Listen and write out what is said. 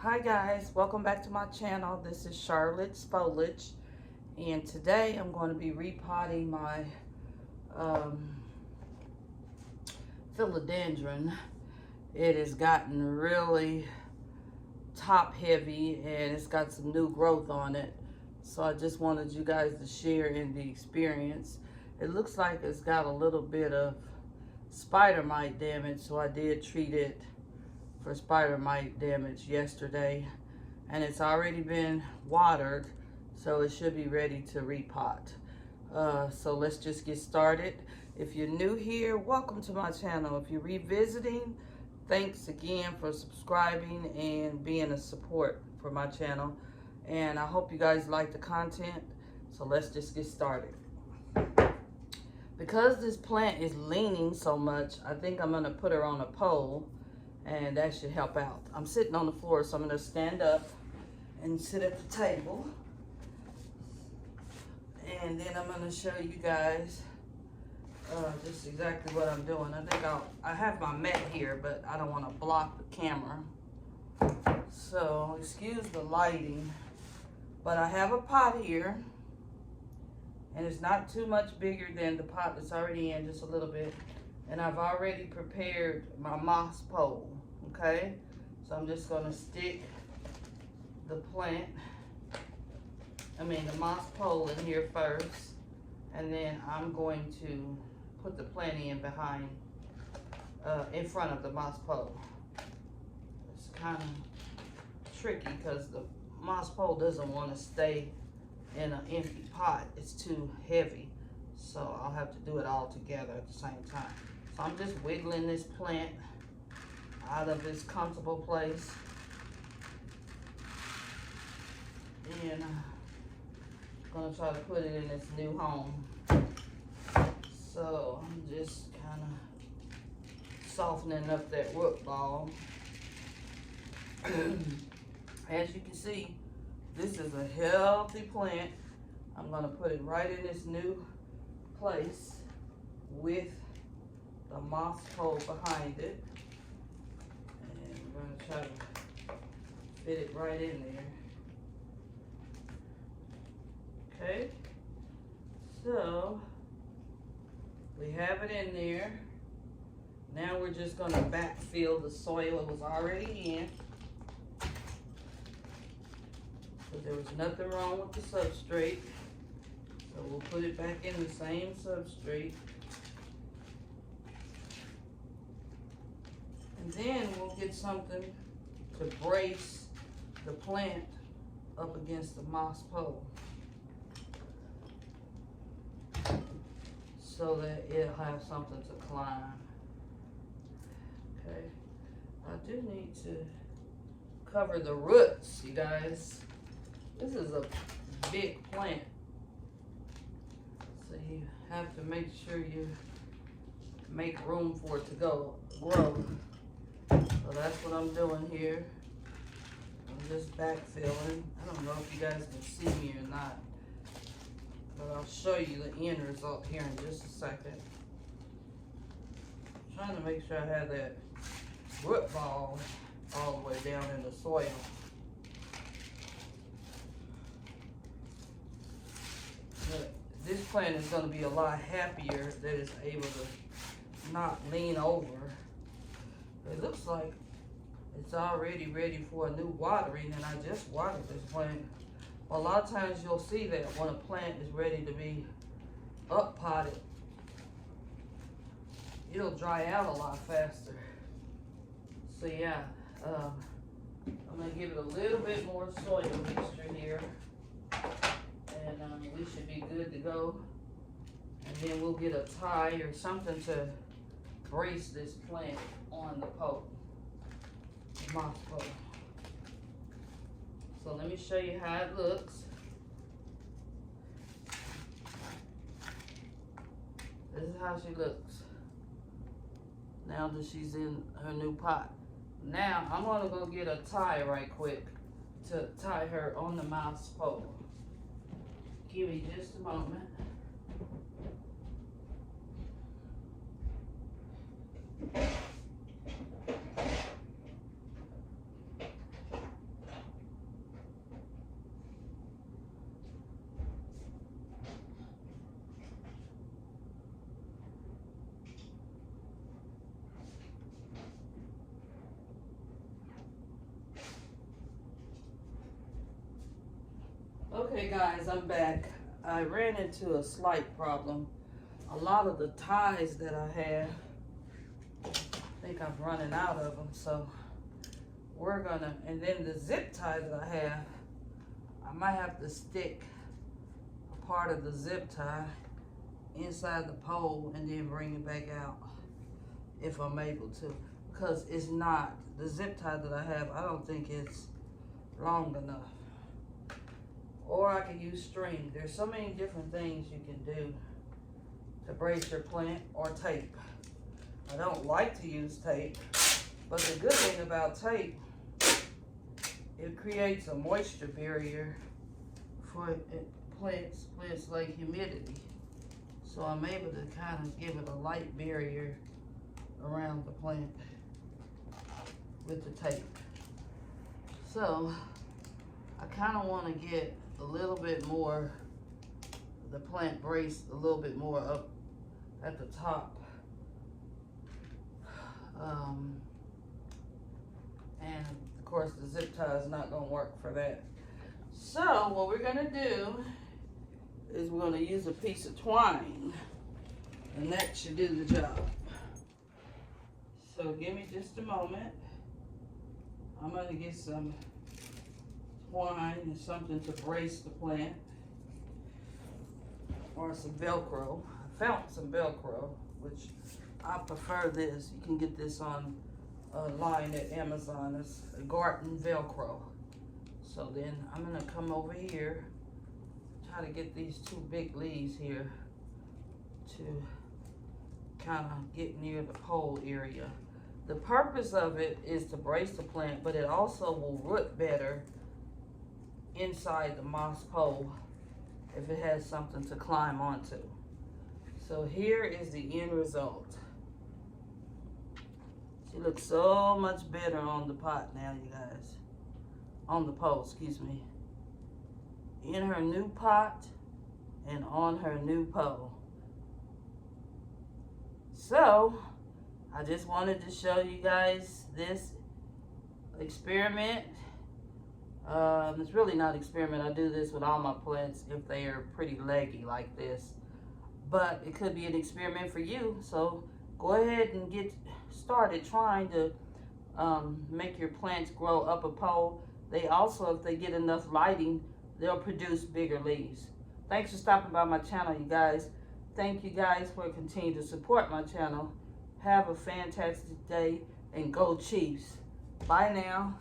Hi guys, welcome back to my channel. This is Charlotte's Foliage, and today I'm going to be repotting my um, philodendron. It has gotten really top heavy and it's got some new growth on it, so I just wanted you guys to share in the experience. It looks like it's got a little bit of spider mite damage, so I did treat it for spider mite damage yesterday, and it's already been watered, so it should be ready to repot. So let's just get started. If you're new here, welcome to my channel. If you're revisiting, thanks again for subscribing and being a support for my channel, and I hope you guys like the content. So let's just get started. Because this plant is leaning so much, I think I'm gonna put her on a pole, and that should help out. I'm sitting on the floor, so I'm gonna stand up and sit at the table. And then I'm gonna show you guys just exactly what I'm doing. I have my mat here, but I don't wanna block the camera. So excuse the lighting, but I have a pot here, and it's not too much bigger than the pot that's already in, just a little bit. And I've already prepared my moss pole, okay? So I'm just gonna stick the moss pole in here first, and then I'm going to put the plant in behind, in front of the moss pole. It's kind of tricky because the moss pole doesn't want to stay in an empty pot. It's too heavy, so I'll have to do it all together at the same time. So I'm just wiggling this plant out of its comfortable place, and I'm gonna try to put it in its new home. So I'm just kind of softening up that root ball. As you can see, this is a healthy plant. I'm gonna put it right in its new place with the moss pole behind it, and we're gonna try to fit it right in there. Okay, so we have it in there. Now we're just gonna backfill the soil it was already in. So there was nothing wrong with the substrate. So we'll put it back in the same substrate. And then we'll get something to brace the plant up against the moss pole, so that it'll have something to climb. Okay, I do need to cover the roots, you guys. This is a big plant, so you have to make sure you make room for it to grow. So that's what I'm doing here. I'm just backfilling. I don't know if you guys can see me or not, but I'll show you the end result here in just a second. I'm trying to make sure I have that root ball all the way down in the soil. But this plant is going to be a lot happier that it's able to not lean over. It looks like it's already ready for a new watering, and I just watered this plant. A lot of times you'll see that when a plant is ready to be up potted, it'll dry out a lot faster. So yeah, I'm gonna give it a little bit more soil mixture here, and we should be good to go. And then we'll get a tie or something to brace this plant on the pole, moss pole. So let me show you how it looks. This is how she looks now that she's in her new pot. Now I'm gonna go get a tie right quick to tie her on the mouse pole. Give me just a moment. Okay guys, I'm back. I ran into a slight problem. A lot of the ties that I have, I think I'm running out of them, so we're gonna, and then the zip tie that I have, I might have to stick a part of the zip tie inside the pole and then bring it back out if I'm able to, because it's not, the zip tie that I have, I don't think it's long enough. Or I can use string. There's so many different things you can do to brace your plant, or tape. I don't like to use tape, but the good thing about tape, it creates a moisture barrier for plants like humidity. So I'm able to kind of give it a light barrier around the plant with the tape. So I kind of want to get a little bit more, the plant braced a little bit more up at the top. And of course the zip tie is not going to work for that. So what we're going to do is we're going to use a piece of twine, and that should do the job. So give me just a moment. I'm going to get some twine and something to brace the plant, or some Velcro. I found some Velcro, which I prefer this. You can get this on line at Amazon. It's a garden Velcro. So then I'm gonna come over here, try to get these two big leaves here to kind of get near the pole area. The purpose of it is to brace the plant, but it also will root better inside the moss pole if it has something to climb onto. So here is the end result. She looks so much better on the pot now, you guys. On the pole, excuse me. In her new pot and on her new pole. So I just wanted to show you guys this experiment. It's really not an experiment. I do this with all my plants if they are pretty leggy like this. But it could be an experiment for you. So go ahead and get started trying to make your plants grow up a pole. They also, if they get enough lighting, they'll produce bigger leaves. Thanks for stopping by my channel, you guys. Thank you guys for continuing to support my channel. Have a fantastic day and go Chiefs. Bye now.